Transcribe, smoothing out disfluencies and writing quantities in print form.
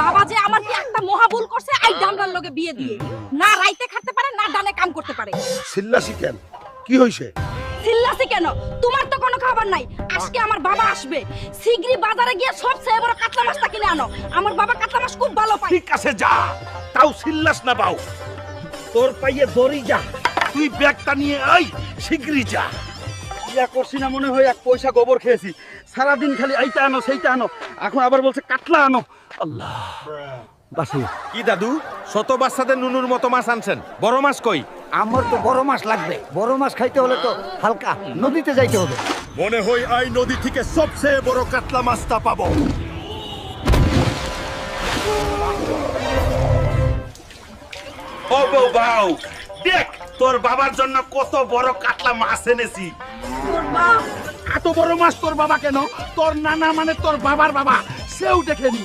বাবা যে আমার কি একটা মহাভুল করছে এই ডামরার লগে বিয়ে দিয়ে না রাইতে খাতে পারে না ডানে কাম করতে পারে চিল্লাছি কেন কি হইছে চিল্লাছি কেন তোমার তো কোনো খবর নাই আজকে আমার বাবা আসবে শিগগিরই বাজারে গিয়ে সবচেয়ে বড় কাতলা মাছটা কিনে আনো আমার বাবা কাতলা মাছ খুব ভালো পায় ঠিক আছে যা তাও চিল্লাস না বাউ তোর পাইয়ে দড়ি যা তুই ব্যাগটা নিয়ে আই শিগগিরই যা ইয়া করছি না মনে হয় এক পয়সা গোবর খেয়েছি সারাদিন খালি এইটা আনো সেইটা আনো এখন আবার বলছে কাতলা আনো আল্লাহ বাসি কি দাদু শত বাচ্চাদের নুনুর মতো মাছ আনছেন বড় মাছ কই আমার তো বড় মাছ লাগবে বড় মাছ খাইতে হলে তো হালকা নদীতে যাইতে হবে মনে হয় এই নদী থেকে সবচেয়ে বড় কাতলা মাছটা পাবো ও বউ বাউ দেখ তোর বাবার জন্য কত বড় কাতলা মাছ এনেছি এত বড় মাছ তোর বাবা কেন তোর নানা মানে তোর বাবার বাবা সেও দেখেনি